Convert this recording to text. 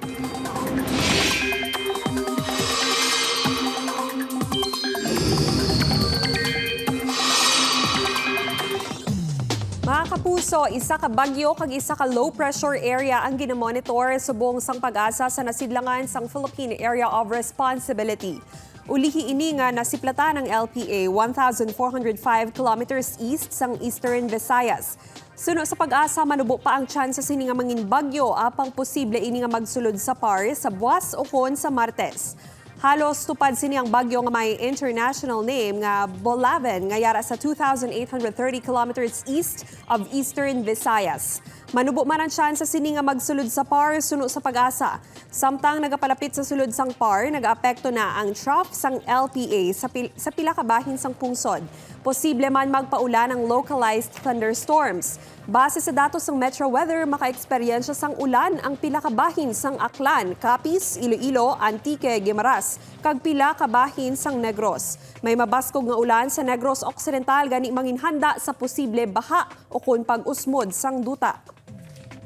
Mga kapuso, isa ka bagyo kag isa ka low pressure area ang ginamonitor subong sang pag-asa sa nasidlangan sang Philippine Area of Responsibility. Ulihi ini nga nasiplatan ng LPA 1,405 kilometers east sang Eastern Visayas. Suno sa pag-asa, manubo pa ang tsansa sini nga mangin bagyo apang posible ini nga magsulod sa PAR sa buwas o kon sa Martes. Halos tupad sini ang bagyo nga may international name nga Bolaven nga yara sa 2,830 kilometers east of Eastern Visayas. Manubo man ang tsansa sini nga magsulod sa PAR suno sa pag-asa. Samtang nagapalapit sa sulod sang PAR, nag-aapekto na ang trough sang LPA sa pila ka bahin sang pungsod. Posible man magpaulan ng localized thunderstorms. Base sa datos ng Metro Weather, maka-eksperyensya sang ulan ang pila ka bahin sang Aklan, Capiz, Iloilo, Antique, Guimaras, kag pila ka bahin sang Negros. May mabaskog nga ulan sa Negros Occidental gani manginhanda sa posible baha o kon pag-usmod sang duta.